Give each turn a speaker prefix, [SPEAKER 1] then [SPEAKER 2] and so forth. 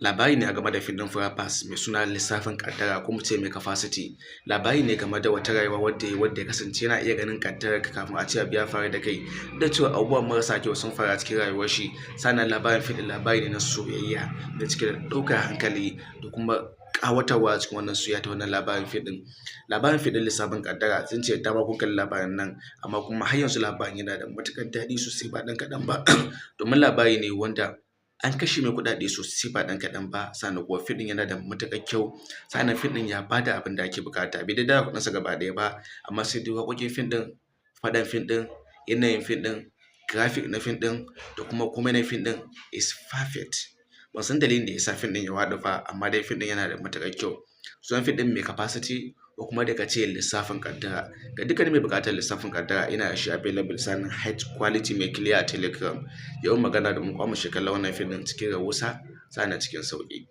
[SPEAKER 1] Labari ne a game da fim ɗin Frapers mai suna lissafin ƙaddara ko mu ce mai capacity. Labari ne game da wata rayuwa wadda ya kasance yana iya ganin ƙaddararka kafin a ce abu ya faru da kai. Duk da cewa abubuwan marasa kyau sun faru a cikin rayuwar shi. Sannan labarin fim ɗin labari ne na soyayya da cike da ɗaukar hankali da kuma ƙawatarwa a cikin wannan soyayya ta wannan labarin fim ɗin. Labarin fim ɗin lissafin ƙaddara zan ce dama kun kalli labarin nan, amma kuma har yanzu labarin yana da matuƙar daɗi sosai ba ɗan kaɗan ba. Domin labari ne wanda an kashe mai kuɗaɗe sosai ba ɗan kaɗan ba, sannan kuwa fim ɗin yana da matuƙar kyau. Sannan fim ɗin ya bada abin da ake buƙata, bai dai dawo kuɗinsa gaba ɗaya ba, amma sai dai waƙoƙin fim ɗin, faɗan fim ɗin, yanayin fim ɗin, graphic na fim ɗin da kuma komai na fim ɗin is perfect. Ban san dalilin da ya sa fim ɗin ya faɗi ba, amma dai fim ɗin yana da matuƙar kyau. Sunan fim ɗin mai capacity ko kuma daga ce lissafin ƙaddara. Ga dukkanin mai buƙatar lissafin ƙaddara ina da shi available, sannan high quality mai clear a Telegram. Yawan magana da mu kuma mu shi kallon wannan fim ɗin cikin rahusa sannan cikin sauƙi.